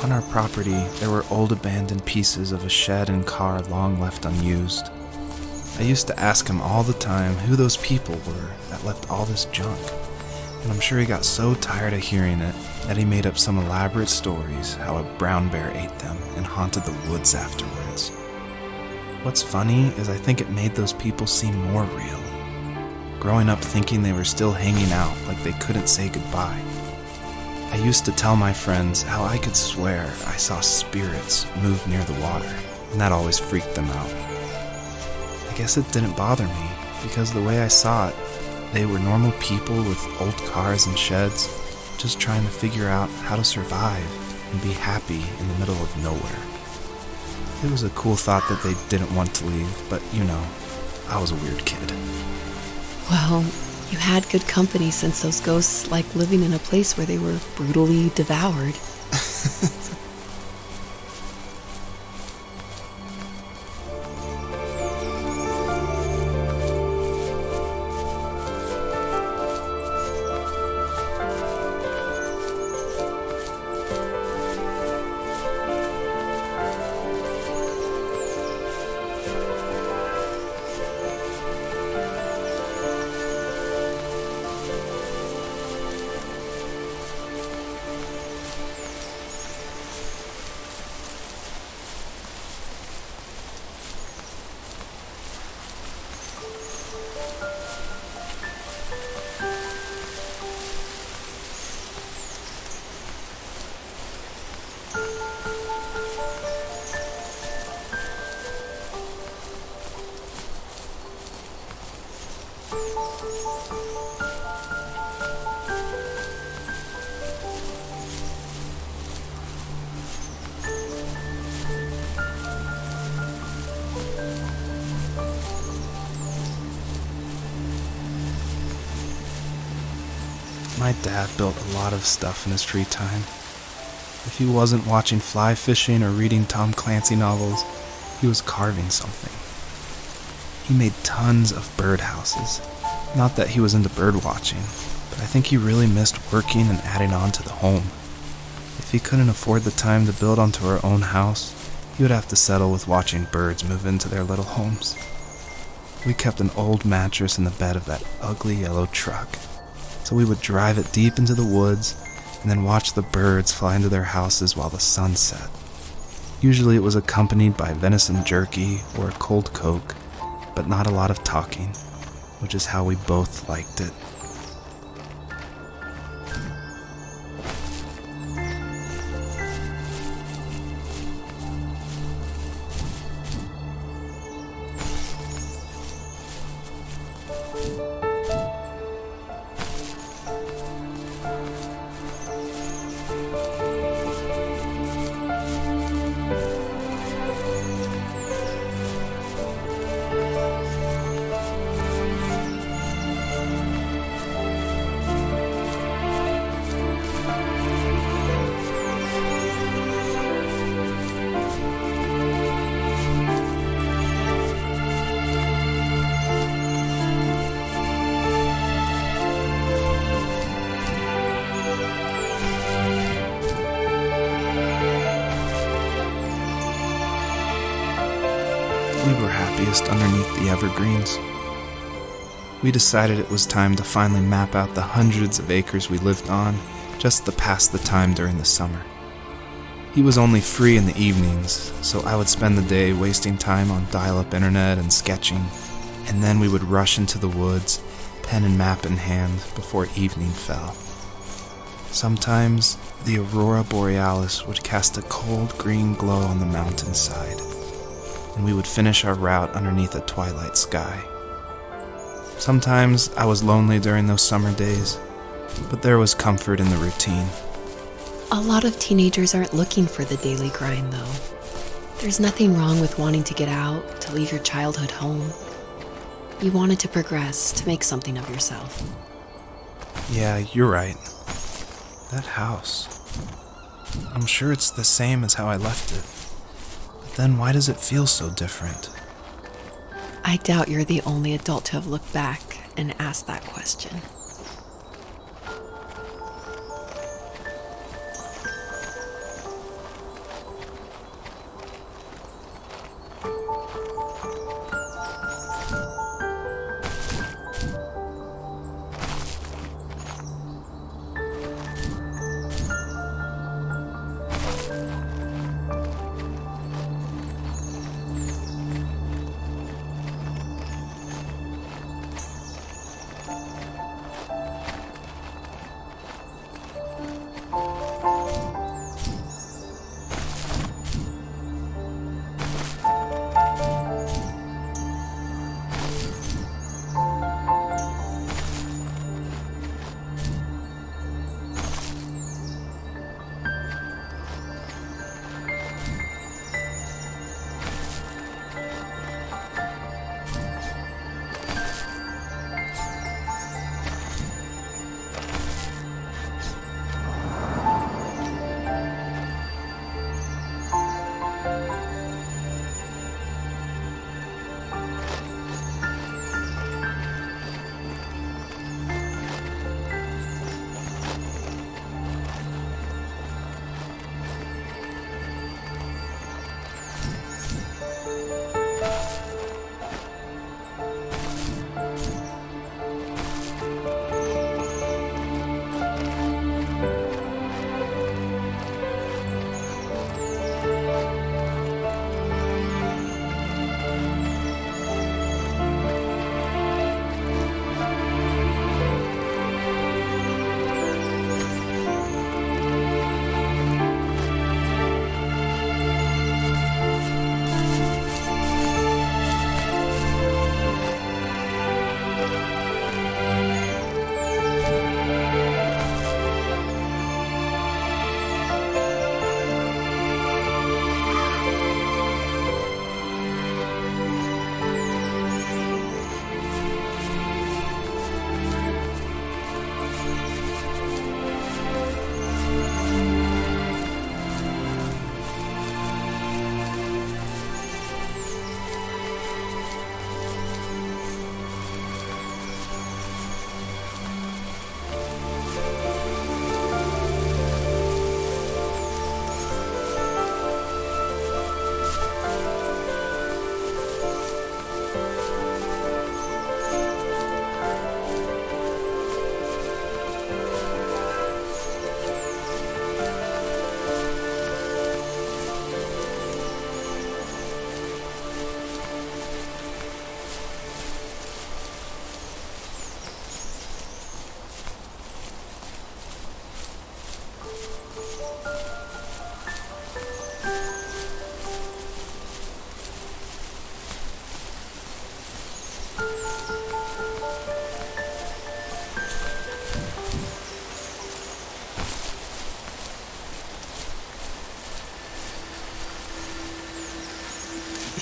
On our property, there were old abandoned pieces of a shed and car long left unused. I used to ask him all the time who those people were that left all this junk, and I'm sure he got so tired of hearing it that he made up some elaborate stories how a brown bear ate them and haunted the woods afterwards. What's funny is I think it made those people seem more real. Growing up thinking they were still hanging out like they couldn't say goodbye. I used to tell my friends how I could swear I saw spirits move near the water, and that always freaked them out. I guess it didn't bother me, because the way I saw it, they were normal people with old cars and sheds, just trying to figure out how to survive and be happy in the middle of nowhere. It was a cool thought that they didn't want to leave, but you know, I was a weird kid. Well, you had good company since those ghosts like living in a place where they were brutally devoured. My dad built a lot of stuff in his free time. If he wasn't watching fly fishing or reading Tom Clancy novels, he was carving something. He made tons of birdhouses. Not that he was into bird watching, but I think he really missed working and adding on to the home. If he couldn't afford the time to build onto our own house, he would have to settle with watching birds move into their little homes. We kept an old mattress in the bed of that ugly yellow truck, so we would drive it deep into the woods and then watch the birds fly into their houses while the sun set. Usually it was accompanied by venison jerky or a cold Coke, but not a lot of talking, which is how we both liked it. happiest underneath the evergreens. We decided it was time to finally map out the hundreds of acres we lived on, just to pass the time during the summer. He was only free in the evenings, so I would spend the day wasting time on dial-up internet and sketching, and then we would rush into the woods, pen and map in hand, before evening fell. Sometimes, the aurora borealis would cast a cold green glow on the mountainside, and we would finish our route underneath a twilight sky. Sometimes I was lonely during those summer days, but there was comfort in the routine. A lot of teenagers aren't looking for the daily grind, though. There's nothing wrong with wanting to get out, to leave your childhood home. You wanted to progress, to make something of yourself. Yeah, you're right. That house. I'm sure it's the same as how I left it. But then why does it feel so different? I doubt you're the only adult to have looked back and asked that question.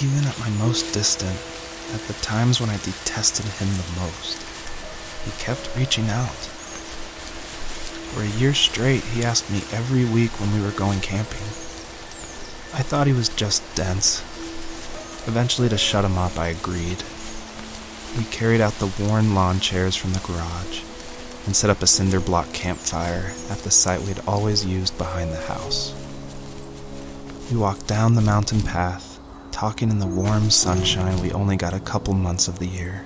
Even at my most distant, at the times when I detested him the most, he kept reaching out. For a year straight, he asked me every week when we were going camping. I thought he was just dense. Eventually, to shut him up, I agreed. We carried out the worn lawn chairs from the garage and set up a cinder block campfire at the site we'd always used behind the house. We walked down the mountain path, talking in the warm sunshine we only got a couple months of the year.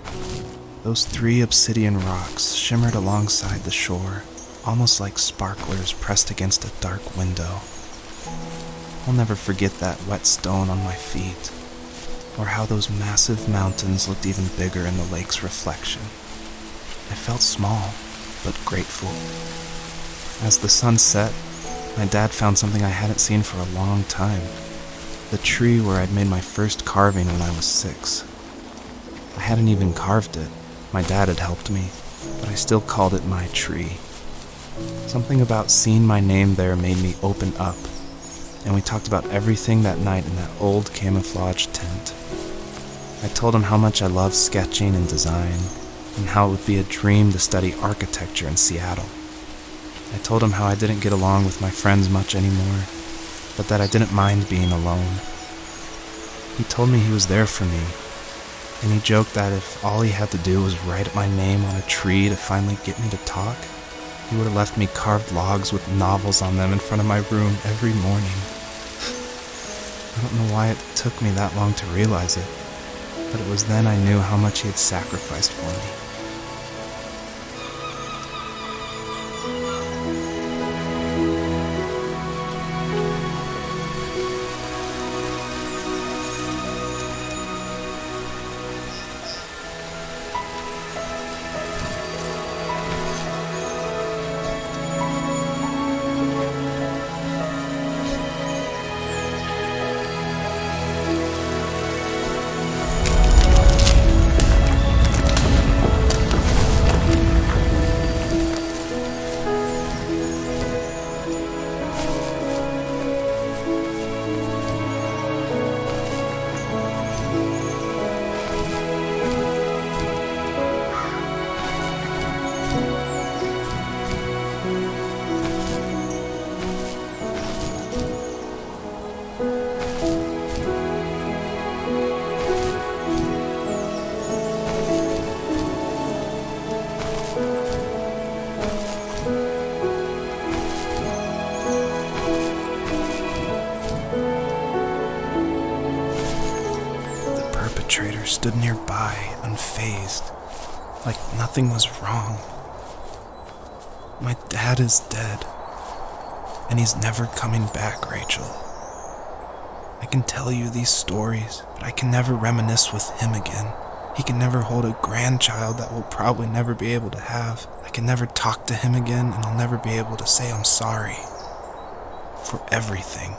Those 3 obsidian rocks shimmered alongside the shore, almost like sparklers pressed against a dark window. I'll never forget that wet stone on my feet, or how those massive mountains looked even bigger in the lake's reflection. I felt small, but grateful. As the sun set, my dad found something I hadn't seen for a long time. The tree where I'd made my first carving when I was 6. I hadn't even carved it. My dad had helped me, but I still called it my tree. Something about seeing my name there made me open up, and we talked about everything that night in that old camouflage tent. I told him how much I loved sketching and design, and how it would be a dream to study architecture in Seattle. I told him how I didn't get along with my friends much anymore, but that I didn't mind being alone. He told me he was there for me, and he joked that if all he had to do was write my name on a tree to finally get me to talk, he would have left me carved logs with novels on them in front of my room every morning. I don't know why it took me that long to realize it, but it was then I knew how much he had sacrificed for me. Perpetrator stood nearby, unfazed, like nothing was wrong. My dad is dead, and he's never coming back, Rachel. I can tell you these stories, but I can never reminisce with him again. He can never hold a grandchild that we'll probably never be able to have. I can never talk to him again, and I'll never be able to say I'm sorry for everything.